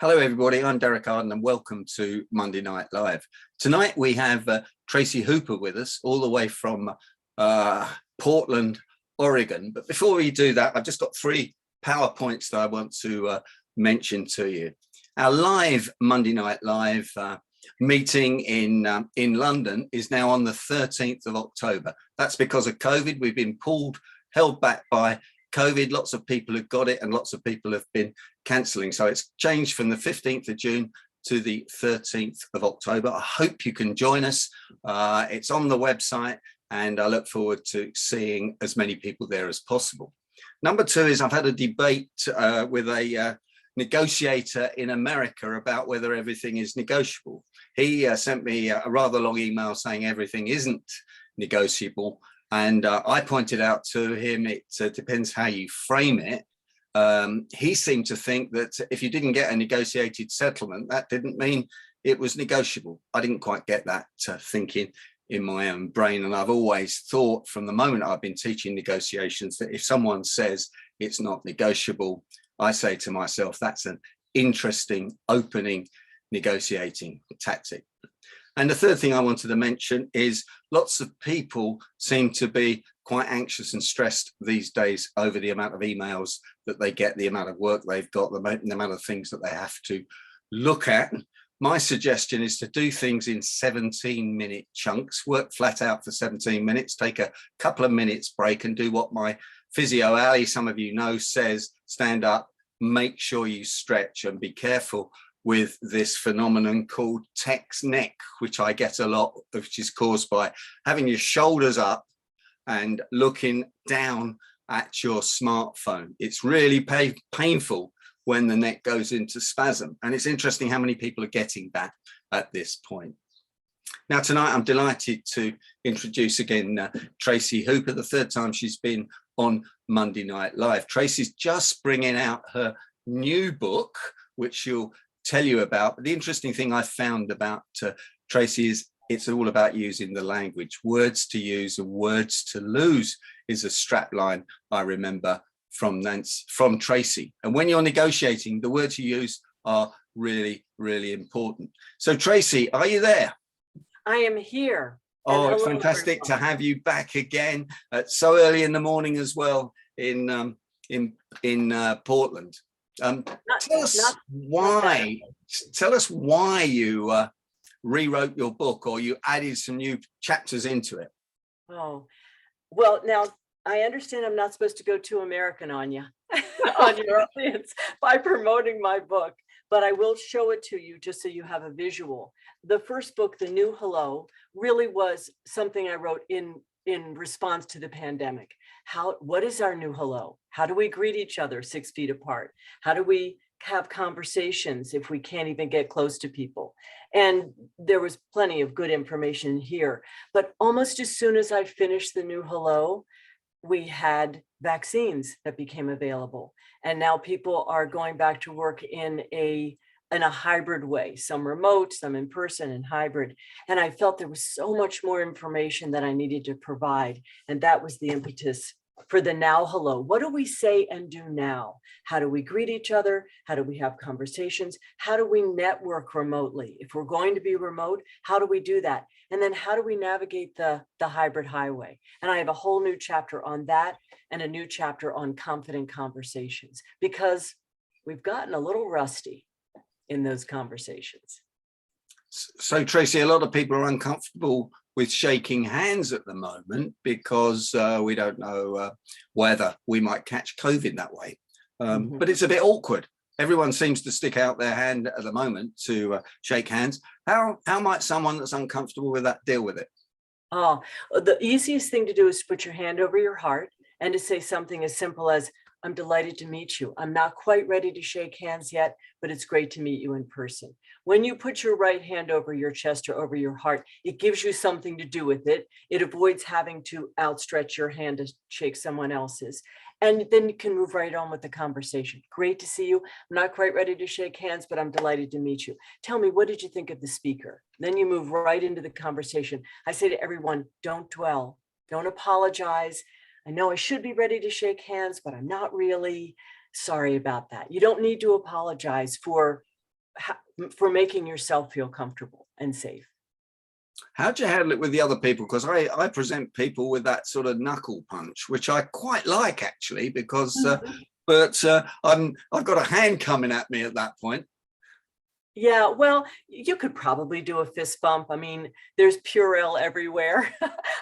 Hello, everybody. I'm Derek Arden, and welcome to Monday Night Live. Tonight we have Tracy Hooper with us, all the way from Portland, Oregon. But before we do that, I've just got three PowerPoints that I want to mention to you. Our live Monday Night Live meeting in London is now on the 13th of October. That's because of COVID. We've been held back by COVID. Lots of people have got it and lots of people have been cancelling. So it's changed from the 15th of June to the 13th of October. I hope you can join us. It's on the website and I look forward to seeing as many people there as possible. Number two is I've had a debate with a negotiator in America about whether everything is negotiable. He sent me a rather long email saying everything isn't negotiable. And I pointed out to him, it depends how you frame it. He seemed to think that if you didn't get a negotiated settlement, that didn't mean it was negotiable. I didn't quite get that thinking in my own brain. And I've always thought from the moment I've been teaching negotiations that if someone says it's not negotiable, I say to myself, that's an interesting opening negotiating tactic. And the third thing I wanted to mention is lots of people seem to be quite anxious and stressed these days over the amount of emails that they get, the amount of work they've got, the amount of things that they have to look at. My suggestion is to do things in 17-minute chunks, work flat out for 17 minutes, take a couple of minutes break and do what my physio Ali, some of you know, says, stand up, make sure you stretch and be careful with this phenomenon called text neck, which I get a lot, which is caused by having your shoulders up and looking down at your smartphone. It's really painful when the neck goes into spasm. And it's interesting how many people are getting that at this point. Now, tonight, I'm delighted to introduce again Tracy Hooper, the third time she's been on Monday Night Live. Tracy's just bringing out her new book, which she'll tell you about. But the interesting thing I found about Tracy is it's all about using the language. Words to use and words to lose is a strap line I remember from Tracy. And when you're negotiating, the words you use are really, really important. So Tracy, are you there? I am here. Oh, it's fantastic to have you back again so early in the morning as well in Portland. Tell us why you rewrote your book or you added some new chapters into it. Oh, well, now I understand I'm not supposed to go too American on you, on your audience by promoting my book, but I will show it to you just so you have a visual. The first book, The New Hello, really was something I wrote in response to the pandemic. What is our new hello? How do we greet each other 6 feet apart? How do we have conversations if we can't even get close to people? And there was plenty of good information here, but almost as soon as I finished The New Hello, we had vaccines that became available. And now people are going back to work in a hybrid way, some remote, some in person and hybrid. And I felt there was so much more information that I needed to provide. And that was the impetus for the Now Hello. What do we say and do now? How do we greet each other? How do we have conversations? How do we network remotely? If we're going to be remote, how do we do that? And then how do we navigate the hybrid highway? And I have a whole new chapter on that and a new chapter on confident conversations, because we've gotten a little rusty in those conversations. So Tracy, a lot of people are uncomfortable with shaking hands at the moment because we don't know whether we might catch COVID that way. But it's a bit awkward. Everyone seems to stick out their hand at the moment to shake hands. How might someone that's uncomfortable with that deal with it? Oh, the easiest thing to do is to put your hand over your heart and to say something as simple as, I'm delighted to meet you. I'm not quite ready to shake hands yet, but it's great to meet you in person. When you put your right hand over your chest or over your heart, it gives you something to do with it. It avoids having to outstretch your hand to shake someone else's. And then you can move right on with the conversation. Great to see you. I'm not quite ready to shake hands, but I'm delighted to meet you. Tell me, what did you think of the speaker? Then you move right into the conversation. I say to everyone, don't dwell, don't apologize. I know I should be ready to shake hands, but I'm not really. Sorry about that. You don't need to apologize for for making yourself feel comfortable and safe. How do you handle it with the other people? Because I present people with that sort of knuckle punch, which I quite like actually, because I've got a hand coming at me at that point. Yeah, well, you could probably do a fist bump. I mean, there's Purell everywhere.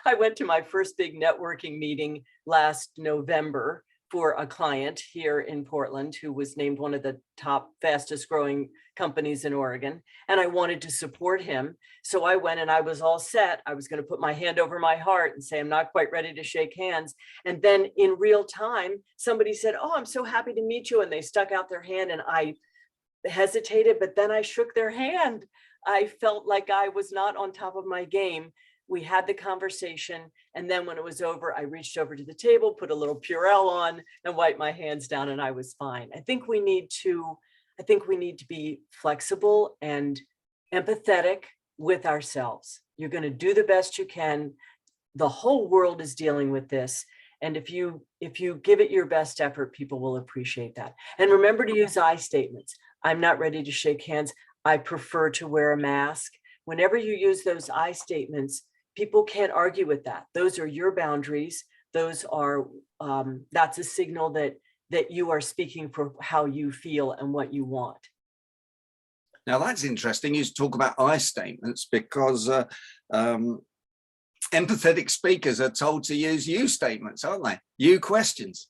I went to my first big networking meeting last November for a client here in Portland who was named one of the top fastest growing companies in Oregon. And I wanted to support him. So I went and I was all set. I was going to put my hand over my heart and say, I'm not quite ready to shake hands. And then in real time, somebody said, oh, I'm so happy to meet you. And they stuck out their hand and I hesitated, but then I shook their hand. I felt like I was not on top of my game. We had the conversation. And then when it was over, I reached over to the table, put a little Purell on and wiped my hands down and I was fine. I think we need to be flexible and empathetic with ourselves. You're going to do the best you can. The whole world is dealing with this. And if you give it your best effort, people will appreciate that. And remember to use I statements. I'm not ready to shake hands. I prefer to wear a mask. Whenever you use those I statements, people can't argue with that. Those are your boundaries. Those are, that's a signal that you are speaking for how you feel and what you want. Now that's interesting. You talk about I statements because empathetic speakers are told to use you statements, aren't they? You questions.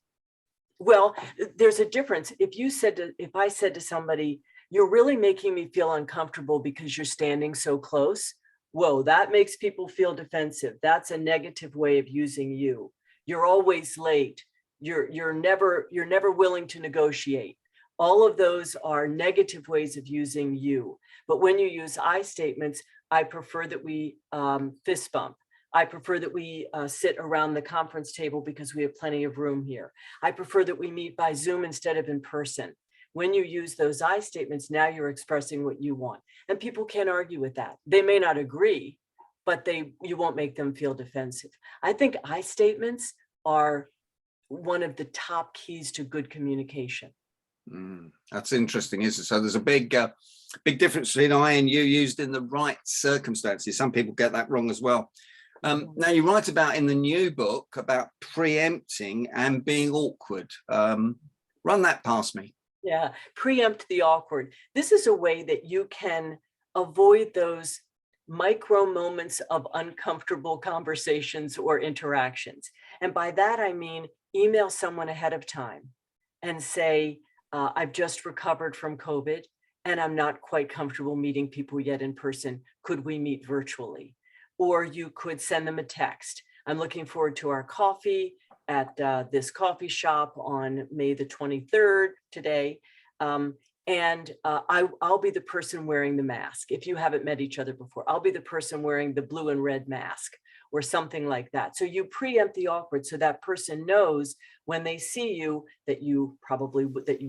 Well, there's a difference. If I said to somebody, you're really making me feel uncomfortable because you're standing so close. Whoa, that makes people feel defensive. That's a negative way of using you. You're always late. You're never willing to negotiate. All of those are negative ways of using you. But when you use I statements, I prefer that we fist bump. I prefer that we sit around the conference table because we have plenty of room here. I prefer that we meet by Zoom instead of in person. When you use those I statements, now you're expressing what you want. And people can't argue with that. They may not agree, but you won't make them feel defensive. I think I statements are one of the top keys to good communication. That's interesting, isn't it? So there's a big difference between I and you used in the right circumstances. Some people get that wrong as well. Now you write about in the new book about preempting and being awkward. Run that past me. Yeah, preempt the awkward. This is a way that you can avoid those micro moments of uncomfortable conversations or interactions. And by that, I mean, email someone ahead of time and say, I've just recovered from COVID and I'm not quite comfortable meeting people yet in person. Could we meet virtually? Or you could send them a text. I'm looking forward to our coffee at this coffee shop on May the 23rd today. I'll be the person wearing the mask. If you haven't met each other before, I'll be the person wearing the blue and red mask or something like that. So you preempt the awkward so that person knows when they see you that you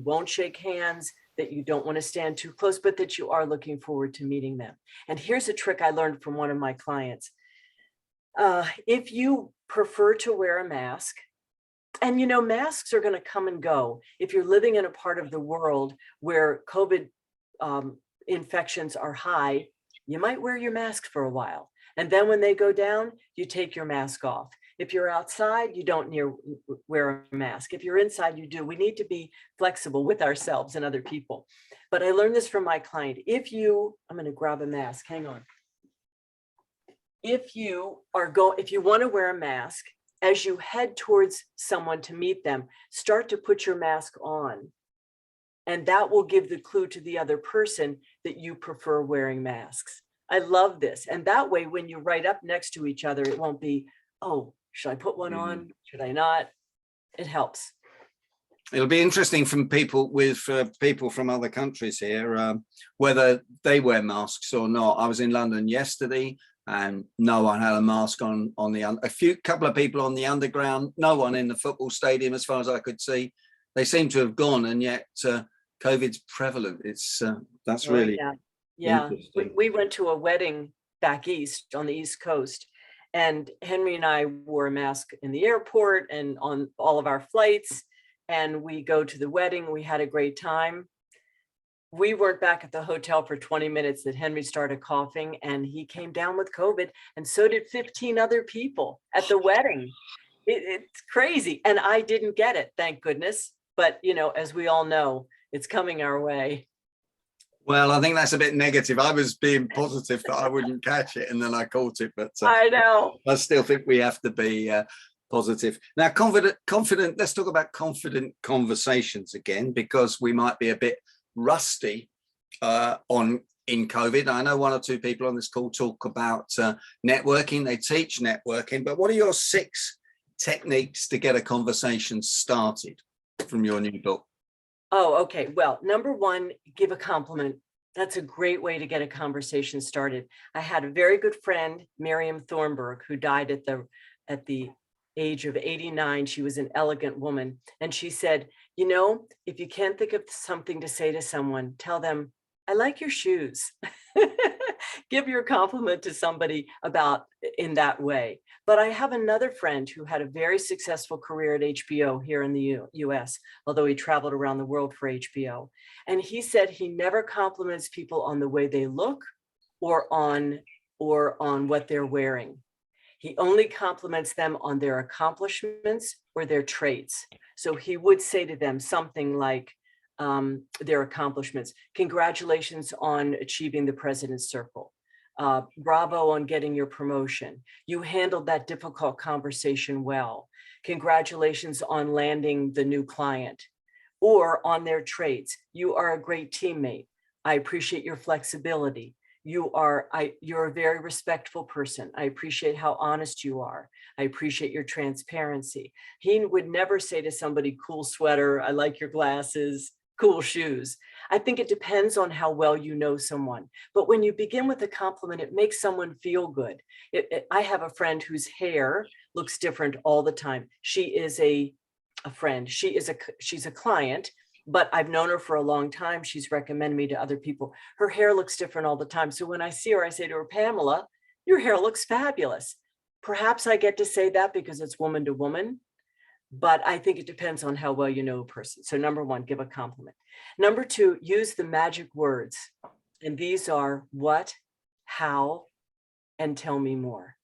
won't shake hands, that you don't want to stand too close, but that you are looking forward to meeting them. And here's a trick I learned from one of my clients. If you prefer to wear a mask, and masks are going to come and go. If you're living in a part of the world where COVID infections are high, you might wear your mask for a while. And then when they go down, you take your mask off. If you're outside, you don't wear a mask. If you're inside, you do. We need to be flexible with ourselves and other people. But I learned this from my client. I'm going to grab a mask. Hang on. If you want to wear a mask, as you head towards someone to meet them, start to put your mask on. And that will give the clue to the other person that you prefer wearing masks. I love this. And that way, when you're right up next to each other, it won't be, oh, should I put one on? Should I not? It helps. It'll be interesting from people from other countries here, whether they wear masks or not. I was in London yesterday and no one had a mask on couple of people on the underground, no one in the football stadium as far as I could see. They seem to have gone, and yet COVID's prevalent. That's really interesting. We went to a wedding back east on the East Coast, and Henry and I wore a mask in the airport and on all of our flights, and we go to the wedding. We had a great time. we weren't back at the hotel for 20 minutes that Henry started coughing, and he came down with COVID, and so did 15 other people at the wedding. It's crazy. And I didn't get it, thank goodness. But, as we all know, it's coming our way. Well, I think that's a bit negative. I was being positive that I wouldn't catch it, and then I caught it. But I know. I still think we have to be positive. Now, confident. Let's talk about confident conversations again, because we might be a bit rusty in COVID. I know 1 or 2 people on this call talk about networking. They teach networking, but what are your 6 techniques to get a conversation started from your new book? Oh, okay. Well, number 1, give a compliment. That's a great way to get a conversation started. I had a very good friend, Miriam Thornburg, who died at the age of 89. She was an elegant woman. And she said, if you can't think of something to say to someone, tell them, I like your shoes. Give your compliment to somebody in that way. But I have another friend who had a very successful career at HBO here in the US, although he traveled around the world for HBO. And he said he never compliments people on the way they look or on what they're wearing. He only compliments them on their accomplishments or their traits. So he would say to them something like, their accomplishments. Congratulations on achieving the President's Circle. Bravo on getting your promotion. You handled that difficult conversation well. Congratulations on landing the new client. Or on their traits. You are a great teammate. I appreciate your flexibility. You're a very respectful person. I appreciate how honest you are. I appreciate your transparency. He would never say to somebody, cool sweater, I like your glasses, cool shoes. I think it depends on how well you know someone. But when you begin with a compliment, it makes someone feel good. I have a friend whose hair looks different all the time. She is a friend. She's a client, but I've known her for a long time. She's recommended me to other people. Her hair looks different all the time. So when I see her, I say to her, Pamela, your hair looks fabulous. Perhaps I get to say that because it's woman to woman, but I think it depends on how well you know a person. So number 1, give a compliment. Number 2, use the magic words. And these are what, how, and tell me more.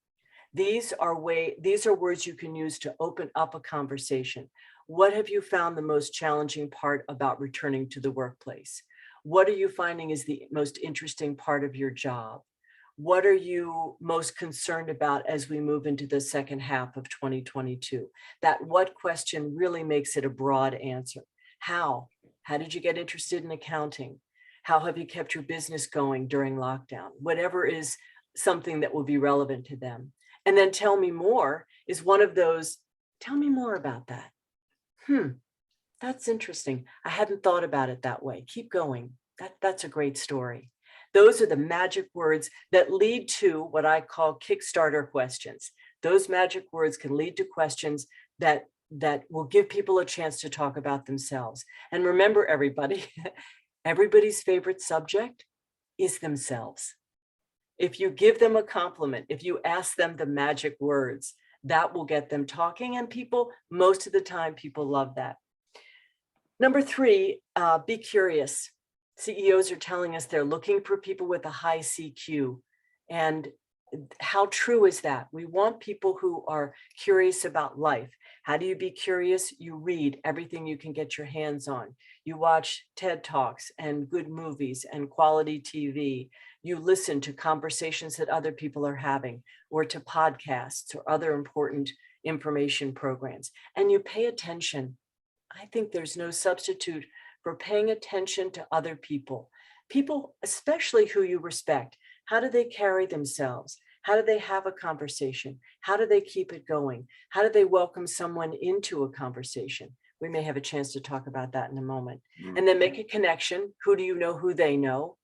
These are words you can use to open up a conversation. What have you found the most challenging part about returning to the workplace? What are you finding is the most interesting part of your job? What are you most concerned about as we move into the second half of 2022? That what question really makes it a broad answer. How? How did you get interested in accounting? How have you kept your business going during lockdown? Whatever is something that will be relevant to them. And then tell me more is one of those, tell me more about that. That's interesting. I hadn't thought about it that way. Keep going. That's a great story. Those are the magic words that lead to what I call Kickstarter questions. Those magic words can lead to questions that will give people a chance to talk about themselves. And remember, everybody, everybody's favorite subject is themselves. If you give them a compliment, if you ask them the magic words, that will get them talking. And people, most of the time, people love that. Number 3, be curious. CEOs are telling us they're looking for people with a high CQ. And how true is that? We want people who are curious about life. How do you be curious? You read everything you can get your hands on. You watch TED Talks and good movies and quality TV. You listen to conversations that other people are having, or to podcasts or other important information programs. And you pay attention. I think there's no substitute for paying attention to other people. People, especially who you respect. How do they carry themselves? How do they have a conversation? How do they keep it going? How do they welcome someone into a conversation? We may have a chance to talk about that in a moment. And then make a connection. Who do you know who they know?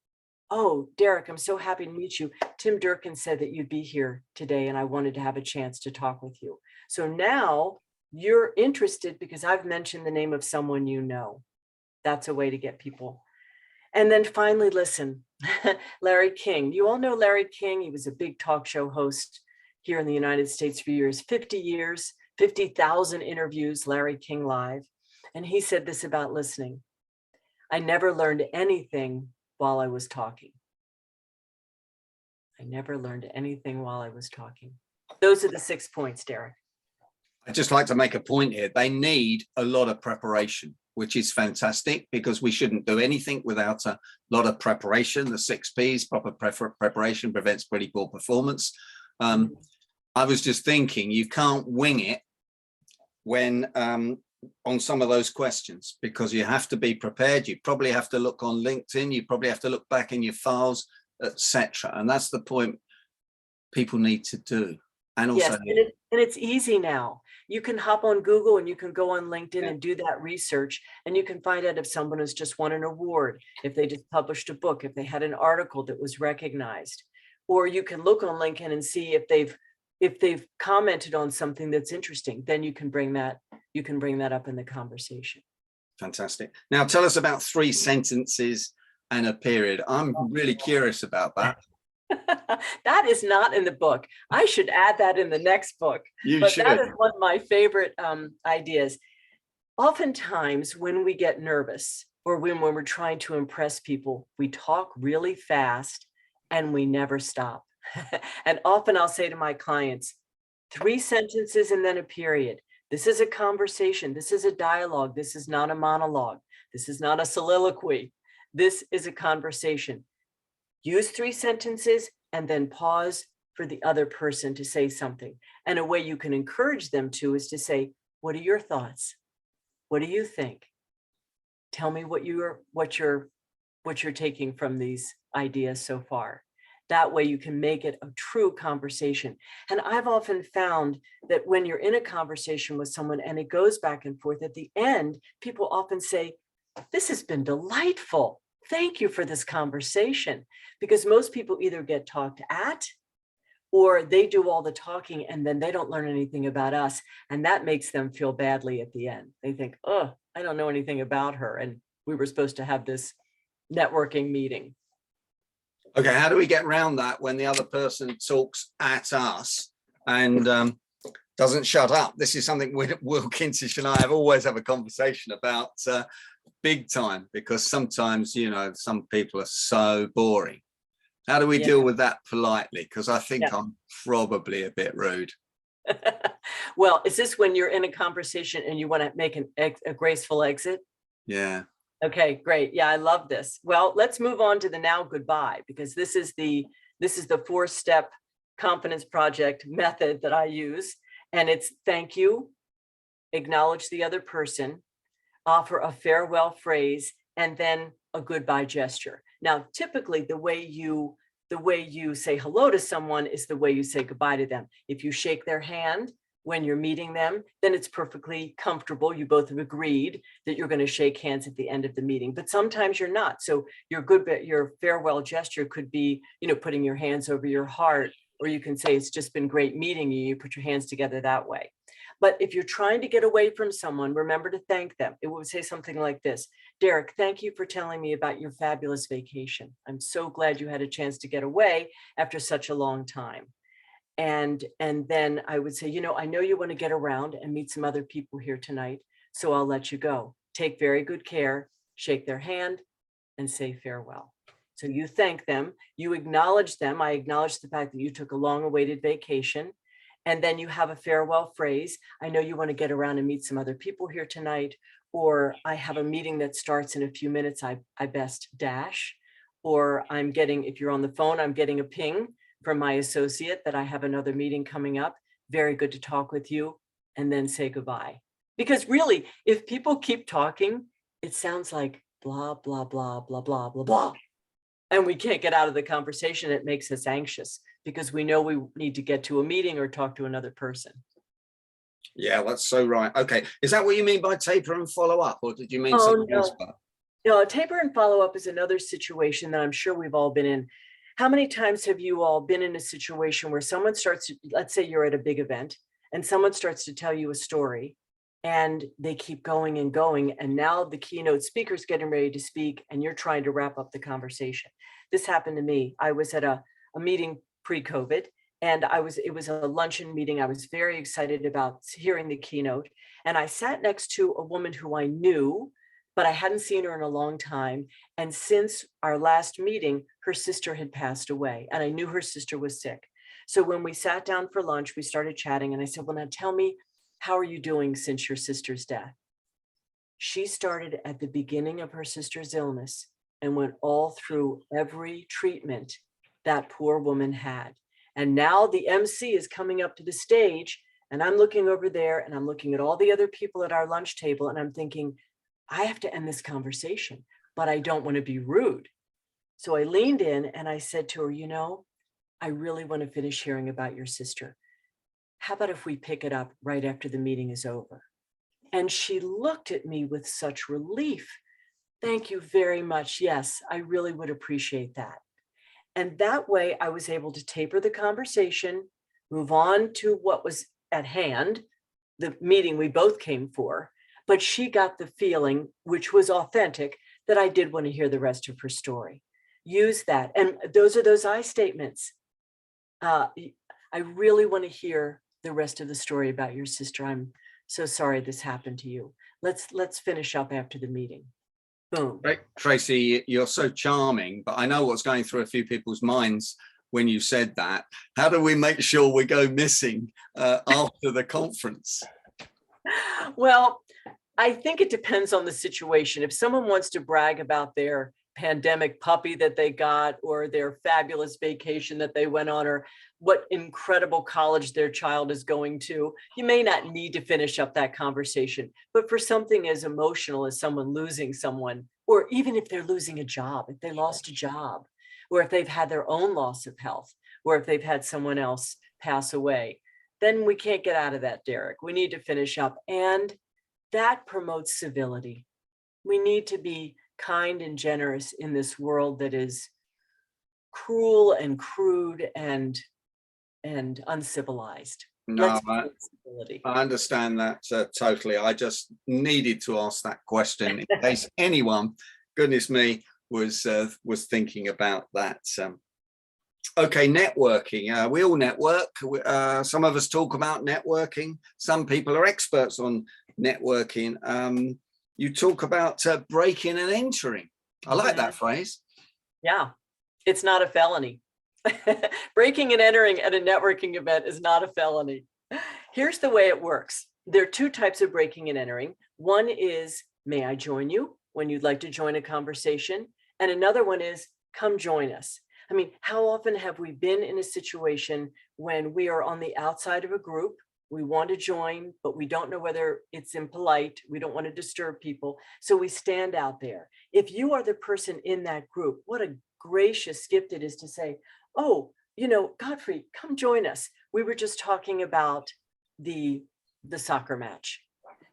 Oh, Derek, I'm so happy to meet you. Tim Durkin said that you'd be here today, and I wanted to have a chance to talk with you. So now you're interested because I've mentioned the name of someone you know. That's a way to get people. And then finally, listen. Larry King. You all know Larry King. He was a big talk show host here in the United States for years, 50 years, 50,000 interviews, Larry King Live. And he said this about listening. I never learned anything while I was talking. I never learned anything while I was talking. Those are the 6 points, Derek. I'd just like to make a point here. They need a lot of preparation, which is fantastic, because we shouldn't do anything without a lot of preparation. The 6 Ps, proper preparation prevents pretty poor performance. I was just thinking, you can't wing it when on some of those questions, because you have to be prepared. You probably have to look on LinkedIn. You probably have to look back in your files, etc. And that's the point people need to do. And also, yes, and it's easy now. You can hop on Google and you can go on LinkedIn and do that research, and you can find out if someone has just won an award, if they just published a book, if they had an article that was recognized, or you can look on LinkedIn and see if they've commented on something that's interesting. Then you can bring that up in the conversation. Fantastic. Now tell us about 3 sentences and a period. I'm really curious about that. That is not in the book. I should add that in the next book. You should. That is one of my favorite ideas. Oftentimes when we get nervous or when we're trying to impress people, we talk really fast and we never stop. And often I'll say to my clients, 3 sentences and then a period. This is a conversation. This is a dialogue. This is not a monologue. This is not a soliloquy. This is a conversation. Use 3 sentences and then pause for the other person to say something. And a way you can encourage them to is to say, what are your thoughts? What do you think? Tell me what you're taking from these ideas so far. That way you can make it a true conversation. And I've often found that when you're in a conversation with someone and it goes back and forth, at the end, people often say, this has been delightful. Thank you for this conversation. Because most people either get talked at or they do all the talking and then they don't learn anything about us. And that makes them feel badly at the end. They think, oh, I don't know anything about her. And we were supposed to have this networking meeting. Okay, how do we get around that when the other person talks at us and doesn't shut up? This is something Will Kintich and I always have a conversation about big time, because sometimes, you know, some people are so boring. How do we deal with that politely? Because I think I'm probably a bit rude. Well, is this when you're in a conversation and you want to make a graceful exit? Yeah. Okay, great. Yeah, I love this. Well, let's move on to the now goodbye, because this is the 4-step confidence project method that I use. And it's thank you, acknowledge the other person, offer a farewell phrase, and then a goodbye gesture. Now, typically the way you say hello to someone is the way you say goodbye to them. If you shake their hand when you're meeting them, then it's perfectly comfortable. You both have agreed that you're going to shake hands at the end of the meeting, but sometimes you're not. So your farewell gesture could be, you know, putting your hands over your heart, or you can say, it's just been great meeting you. You put your hands together that way. But if you're trying to get away from someone, remember to thank them. It would say something like this: Derek, thank you for telling me about your fabulous vacation. I'm so glad you had a chance to get away after such a long time. And then I would say, you know, I know you want to get around and meet some other people here tonight, so I'll let you go. Take very good care, shake their hand, and say farewell. So you thank them, you acknowledge them. I acknowledge the fact that you took a long-awaited vacation. And then you have a farewell phrase. I know you want to get around and meet some other people here tonight, or I have a meeting that starts in a few minutes. I best dash, or if you're on the phone, I'm getting a ping from my associate that I have another meeting coming up. Very good to talk with you, and then say goodbye. Because really, if people keep talking, it sounds like blah, blah, blah, blah, blah, blah, blah. And we can't get out of the conversation. It makes us anxious because we know we need to get to a meeting or talk to another person. Yeah, that's so right. Okay. Is that what you mean by taper and follow up, or did you mean something else? No, taper and follow up is another situation that I'm sure we've all been in. How many times have you all been in a situation where someone starts to, let's say you're at a big event and someone starts to tell you a story and they keep going and going, and now the keynote speaker's getting ready to speak and you're trying to wrap up the conversation. This happened to me. I was at a meeting pre-COVID, and it was a luncheon meeting. I was very excited about hearing the keynote, and I sat next to a woman who I knew but I hadn't seen her in a long time. And since our last meeting, her sister had passed away, and I knew her sister was sick. So when we sat down for lunch, we started chatting, and I said, well, now tell me, how are you doing since your sister's death? She started at the beginning of her sister's illness and went all through every treatment that poor woman had. And now the MC is coming up to the stage, and I'm looking over there, and I'm looking at all the other people at our lunch table, and I'm thinking, I have to end this conversation, but I don't want to be rude. So I leaned in and I said to her, you know, I really want to finish hearing about your sister. How about if we pick it up right after the meeting is over? And she looked at me with such relief. Thank you very much. Yes, I really would appreciate that. And that way I was able to taper the conversation, move on to what was at hand, the meeting we both came for. But she got the feeling, which was authentic, that I did want to hear the rest of her story. Use that. And those are those I statements. I really want to hear the rest of the story about your sister. I'm so sorry this happened to you. Let's finish up after the meeting. Boom. Right, Tracy, you're so charming, but I know what's going through a few people's minds when you said that. How do we make sure we go missing after the conference? Well, I think it depends on the situation. If someone wants to brag about their pandemic puppy that they got, or their fabulous vacation that they went on, or what incredible college their child is going to, you may not need to finish up that conversation. But for something as emotional as someone losing someone, or even if they're losing a job, if they lost a job, or if they've had their own loss of health, or if they've had someone else pass away, then we can't get out of that, Derek. We need to finish up. And that promotes civility. We need to be kind and generous in this world that is cruel and crude and uncivilized. No, Civility. I understand that totally. I just needed to ask that question in case anyone, goodness me, was thinking about that. Okay, networking. We all network. Some of us talk about networking. Some people are experts on networking. You talk about breaking and entering. I like that phrase. Yeah, it's not a felony. Breaking and entering at a networking event is not a felony. Here's the way it works. There are two types of breaking and entering. One is, may I join you, when you'd like to join a conversation? And another one is, come join us. I mean, how often have we been in a situation when we are on the outside of a group, we want to join, but we don't know whether it's impolite, we don't want to disturb people, so we stand out there. If you are the person in that group, what a gracious gift it is to say, oh, you know, Godfrey, come join us. We were just talking about the soccer match.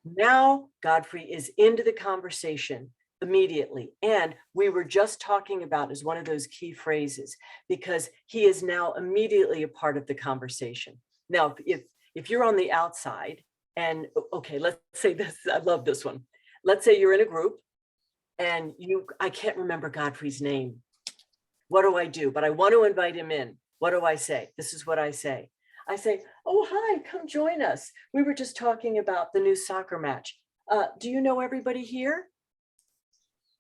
Now Godfrey is into the conversation immediately. And we were just talking about as one of those key phrases, because he is now immediately a part of the conversation. Now, if you're on the outside and, okay, let's say this, I love this one. Let's say you're in a group and I can't remember Godfrey's name. What do I do? But I want to invite him in. What do I say? This is what I say. I say, oh, hi, come join us. We were just talking about the new soccer match. Do you know everybody here?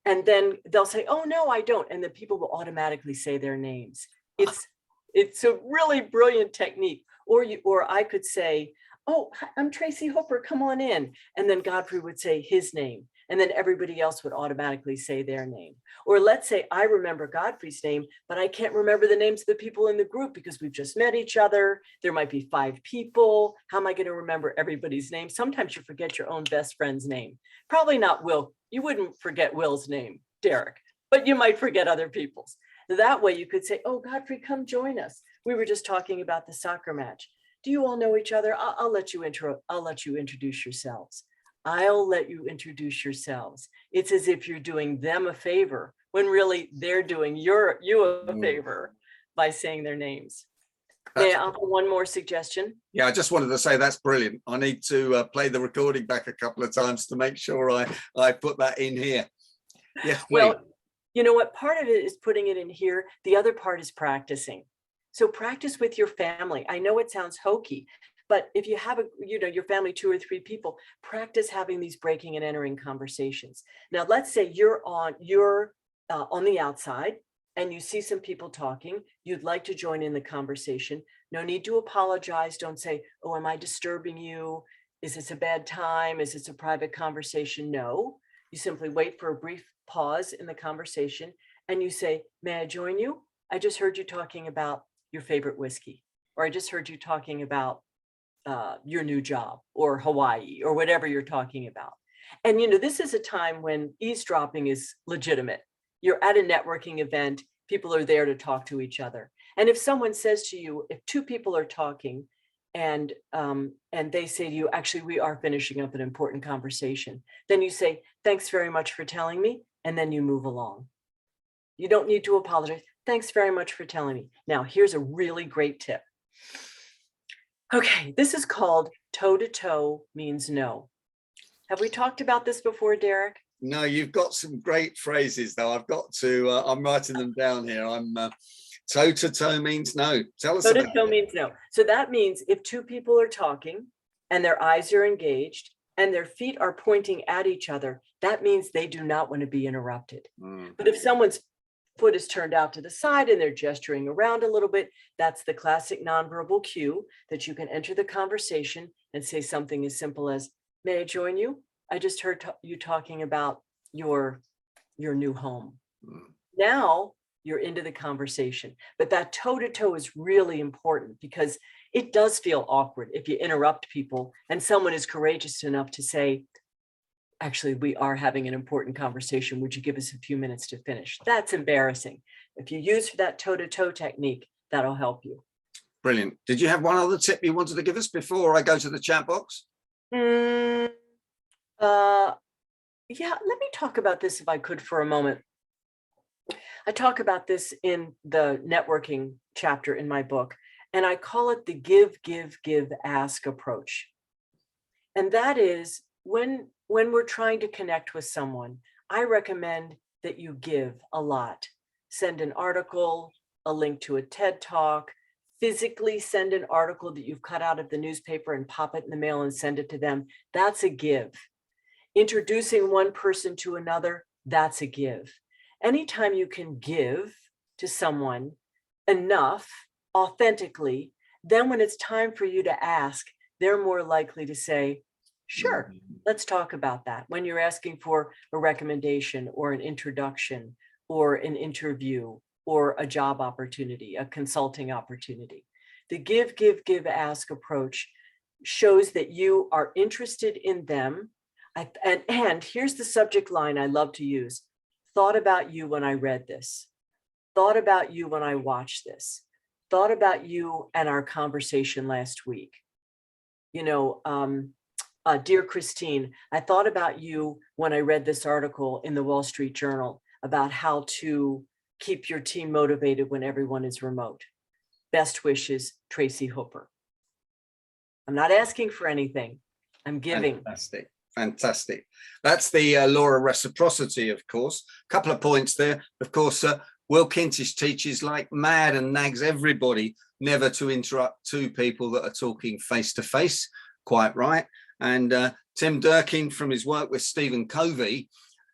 And then they'll say, oh, no, I don't. And then people will automatically say their names. It's a really brilliant technique. Or I could say, oh, I'm Tracy Hooper, come on in. And then Godfrey would say his name. And then everybody else would automatically say their name. Or let's say I remember Godfrey's name, but I can't remember the names of the people in the group because we've just met each other. There might be 5 people. How am I going to remember everybody's name? Sometimes you forget your own best friend's name. Probably not Will. You wouldn't forget Will's name, Derek, but you might forget other people's. That way you could say, oh, Godfrey, come join us. We were just talking about the soccer match. Do you all know each other? I'll let you introduce yourselves. I'll let you introduce yourselves. It's as if you're doing them a favor when really they're doing you a favor by saying their names. May I offer one more suggestion? Yeah, I just wanted to say that's brilliant. I need to play the recording back a couple of times to make sure I put that in here. Yes, please. Well, you know what? Part of it is putting it in here. The other part is practicing. So practice with your family. I know it sounds hokey, But if you have your family, 2 or 3 people, practice having these breaking and entering conversations. Now, let's say you're on the outside and you see some people talking. You'd like to join in the conversation. No need to apologize. Don't say, "Oh, am I disturbing you? Is this a bad time? Is this a private conversation?" No, you simply wait for a brief pause in the conversation and you say, "May I join you? I just heard you talking about your favorite whiskey, or I just heard you talking about your new job or Hawaii or whatever you're talking about." And, this is a time when eavesdropping is legitimate. You're at a networking event, people are there to talk to each other. And if someone says to you, if 2 people are talking and they say to you, "Actually, we are finishing up an important conversation," then you say, "Thanks very much for telling me." And then you move along. You don't need to apologize. "Thanks very much for telling me." Now, here's a really great tip. Okay, this is called toe-to-toe means no. Have we talked about this before, Derek? No, you've got some great phrases though. I've got to, I'm writing them down here. Toe to toe means no. Tell us about Toe-to-toe means no. So that means if 2 people are talking and their eyes are engaged and their feet are pointing at each other, that means they do not want to be interrupted. But if someone's foot is turned out to the side and they're gesturing around a little bit, that's the classic nonverbal cue that you can enter the conversation and say something as simple as, "May I join you? I just heard you talking about your new home." Now you're into the conversation. But that toe-to-toe is really important because it does feel awkward if you interrupt people and someone is courageous enough to say, "Actually, we are having an important conversation. Would you give us a few minutes to finish?" That's embarrassing. If you use that toe-to-toe technique, that'll help you. Brilliant. Did you have one other tip you wanted to give us before I go to the chat box? Yeah, let me talk about this if I could for a moment. I talk about this in the networking chapter in my book, and I call it the give, give, give, ask approach. And that is when we're trying to connect with someone, I recommend that you give a lot. Send an article, a link to a TED Talk, physically send an article that you've cut out of the newspaper and pop it in the mail and send it to them. That's a give. Introducing one person to another, that's a give. Anytime you can give to someone enough authentically, then when it's time for you to ask, they're more likely to say, "Sure, let's talk about that." When you're asking for a recommendation or an introduction or an interview or a job opportunity, a consulting opportunity. The give, give, give, ask approach shows that you are interested in them. And here's the subject line I love to use. Thought about you when I read this. Thought about you when I watched this. Thought about you and our conversation last week. Dear Christine, I thought about you when I read this article in the Wall Street Journal about how to keep your team motivated when everyone is remote. Best wishes, Tracy Hooper. I'm not asking for anything. I'm giving. Fantastic. Fantastic. That's the law of reciprocity, of course. A couple of points there. Of course, Will Kintish teaches like mad and nags everybody never to interrupt 2 people that are talking face to face. Quite right. And Tim Durkin, from his work with Stephen Covey,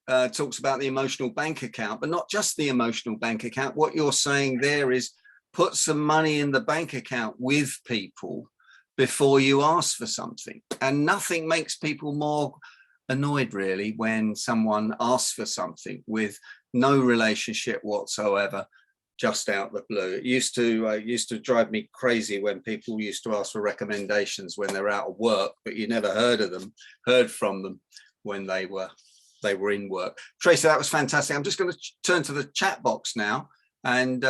talks about the emotional bank account, but not just the emotional bank account. What you're saying there is put some money in the bank account with people before you ask for something. And nothing makes people more annoyed really when someone asks for something with no relationship whatsoever, just out the blue. It used to drive me crazy when people used to ask for recommendations when they're out of work, but you never heard from them when they were in work. Tracy, that was fantastic. I'm just going to turn to the chat box now, and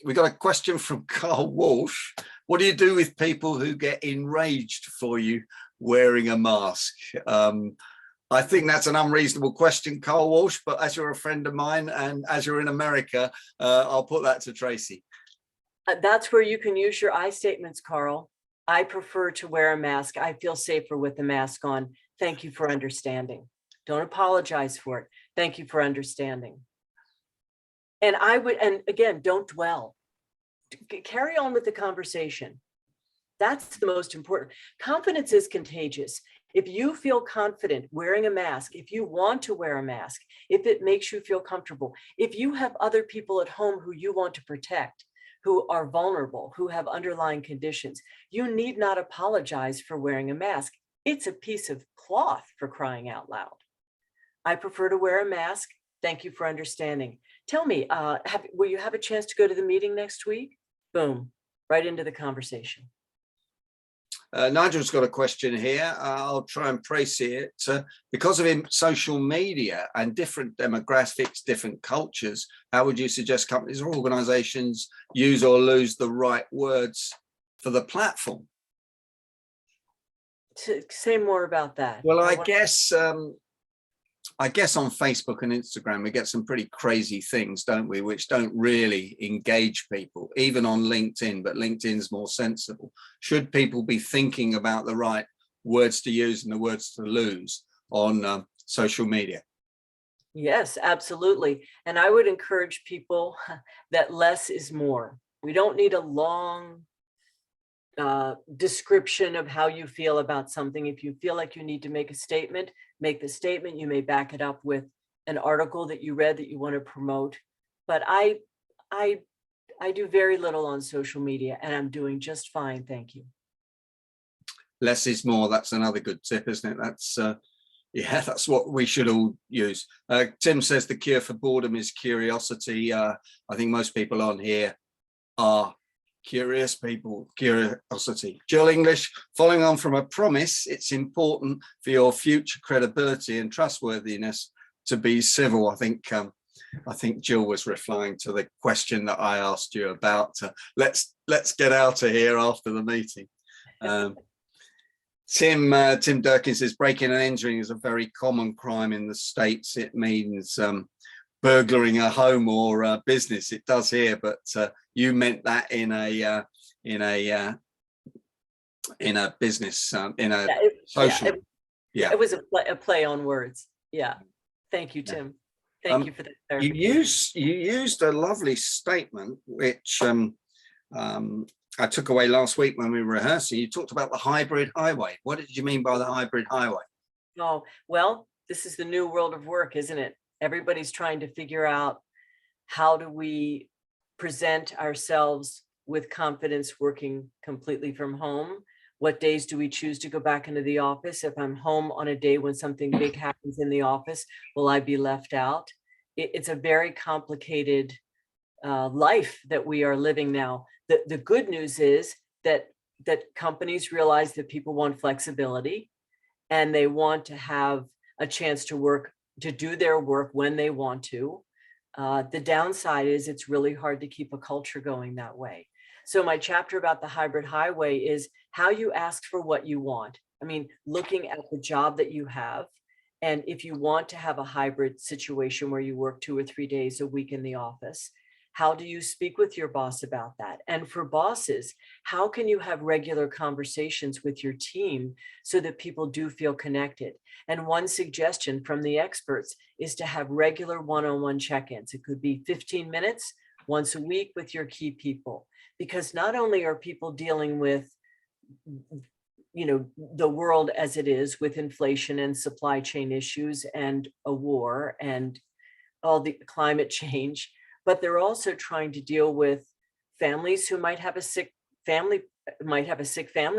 we got a question from Carl Walsh. What do you do with people who get enraged for you wearing a mask? I think that's an unreasonable question, Carl Walsh, but as you're a friend of mine and as you're in America, I'll put that to Tracy. That's where you can use your I statements, Carl. I prefer to wear a mask. I feel safer with the mask on. Thank you for understanding. Don't apologize for it. Thank you for understanding. And again, don't dwell. Carry on with the conversation. That's the most important. Confidence is contagious. If you feel confident wearing a mask, if you want to wear a mask, if it makes you feel comfortable, if you have other people at home who you want to protect, who are vulnerable, who have underlying conditions, you need not apologize for wearing a mask. It's a piece of cloth, for crying out loud. I prefer to wear a mask. Thank you for understanding. Tell me, will you have a chance to go to the meeting next week? Boom, right into the conversation. Nigel's got a question here. I'll try and praise it. Because of social media and different demographics, different cultures, how would you suggest companies or organizations use or lose the right words for the platform? To say more about that. Well, I guess on Facebook and Instagram, we get some pretty crazy things, don't we, which don't really engage people, even on LinkedIn, but LinkedIn's more sensible. Should people be thinking about the right words to use and the words to lose on social media? Yes, absolutely. And I would encourage people that less is more. We don't need a long description of how you feel about something. If you feel like you need to make a statement, make the statement. You may back it up with an article that you read that you want to promote. But I do very little on social media, and I'm doing just fine. Thank you. Less is more. That's another good tip, isn't it? That's yeah, that's what we should all use. Tim says the cure for boredom is curiosity. I think most people on here are curious people. Curiosity. Jill English, following on from a promise, it's important for your future credibility and trustworthiness to be civil. I think Jill was replying to the question that I asked you about. Let's get out of here after the meeting. Tim Durkin says breaking and entering is a very common crime in the States. It means burglaring a home or a business. It does here, but you meant that in a business, in a social. Yeah, it was a play on words. Yeah, thank you, Tim. Thank you for that. You used a lovely statement which I took away last week when we were rehearsing. You talked about the hybrid highway. What did you mean by the hybrid highway? Oh, well, this is the new world of work, isn't it? Everybody's trying to figure out, how do we present ourselves with confidence working completely from home? What days do we choose to go back into the office? If I'm home on a day when something big happens in the office, will I be left out? It's a very complicated life that we are living now. The good news is that companies realize that people want flexibility, and they want to have a chance to do their work when they want to. The downside is it's really hard to keep a culture going that way. So my chapter about the hybrid highway is how you ask for what you want. I mean, looking at the job that you have, and if you want to have a hybrid situation where you work 2 or 3 days a week in the office, how do you speak with your boss about that? And for bosses, how can you have regular conversations with your team so that people do feel connected? And one suggestion from the experts is to have regular one-on-one check-ins. It could be 15 minutes once a week with your key people, because not only are people dealing with, the world as it is, with inflation and supply chain issues and a war and all the climate change, but they're also trying to deal with families who might have a sick family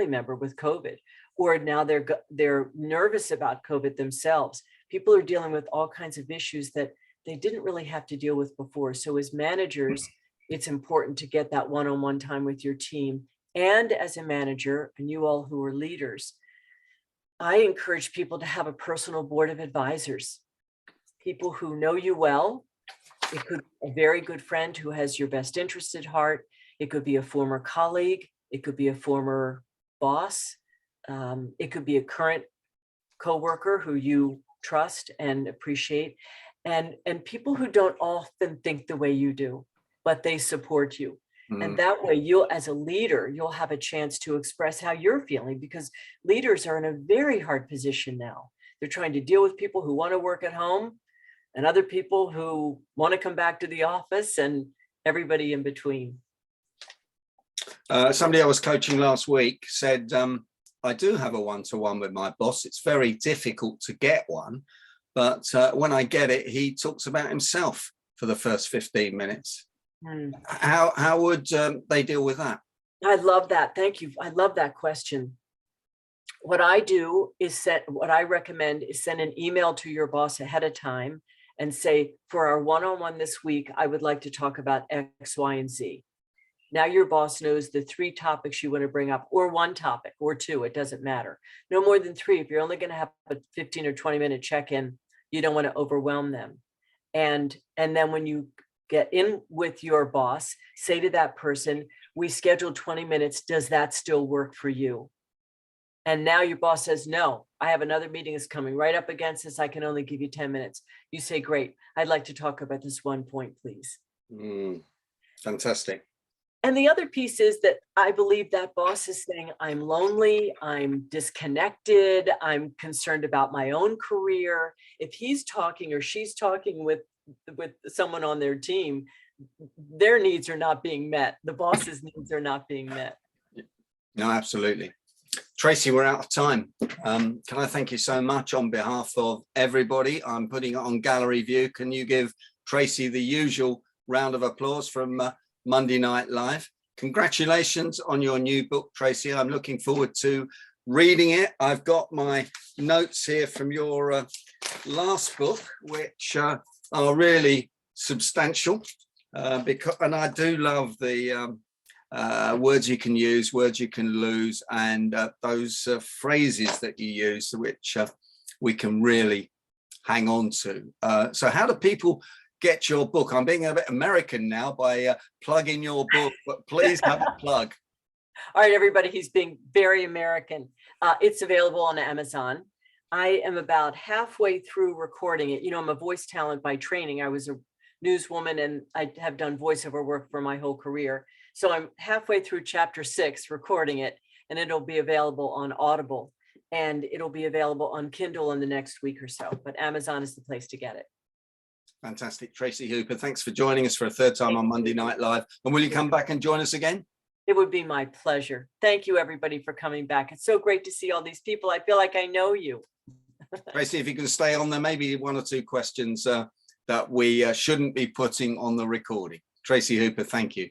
member with COVID, or now they're nervous about COVID themselves. People are dealing with all kinds of issues that they didn't really have to deal with before. So as managers, it's important to get that one-on-one time with your team. And as a manager, and you all who are leaders, I encourage people to have a personal board of advisors, people who know you well. It could be a very good friend who has your best interest at heart. It could be a former colleague. It could be a former boss. It could be a current coworker who you trust and appreciate, and people who don't often think the way you do, but they support you. And that way, as a leader, you'll have a chance to express how you're feeling, because leaders are in a very hard position now. They're trying to deal with people who want to work at home and other people who want to come back to the office, and everybody in between. Somebody I was coaching last week said, I do have a one-to-one with my boss. It's very difficult to get one, but when I get it, he talks about himself for the first 15 minutes. How would they deal with that? I love that. Thank you. I love that question. What I do is what I recommend is send an email to your boss ahead of time and say, for our one-on-one this week, I would like to talk about X, Y, and Z. Now your boss knows the 3 topics you want to bring up, or 1 topic or 2, it doesn't matter. No more than 3. If you're only going to have a 15 or 20-minute check-in, you don't want to overwhelm them. And then when you get in with your boss, say to that person, we scheduled 20 minutes. Does that still work for you? And now your boss says, no, I have another meeting is coming right up against this. I can only give you 10 minutes. You say, great. I'd like to talk about this 1 point, please. Fantastic. And the other piece is that I believe that boss is saying, I'm lonely, I'm disconnected, I'm concerned about my own career. If he's talking or she's talking with someone on their team, their needs are not being met. The boss's needs are not being met. No, absolutely. Tracy, we're out of time. Can I thank you so much on behalf of everybody? I'm putting it on gallery view. Can you give Tracy the usual round of applause from Monday Night Live? Congratulations on your new book, Tracy. I'm looking forward to reading it. I've got my notes here from your last book, which are really substantial, and I do love the words you can use, words you can lose, and those phrases that you use, which we can really hang on to. So how do people get your book? I'm being a bit American now by plugging your book, but please have a plug. All right, everybody, he's being very American. It's available on Amazon. I am about halfway through recording it. You know, I'm a voice talent by training. I was a newswoman and I have done voiceover work for my whole career. So I'm halfway through chapter 6 recording it, and it'll be available on Audible, and it'll be available on Kindle in the next week or so, but Amazon is the place to get it. Fantastic. Tracy Hooper, thanks for joining us for a 3rd time on Monday Night Live. And will you come back and join us again? It would be my pleasure. Thank you, everybody, for coming back. It's so great to see all these people. I feel like I know you. Tracy, if you can stay on there, maybe 1 or 2 questions that we shouldn't be putting on the recording. Tracy Hooper, thank you.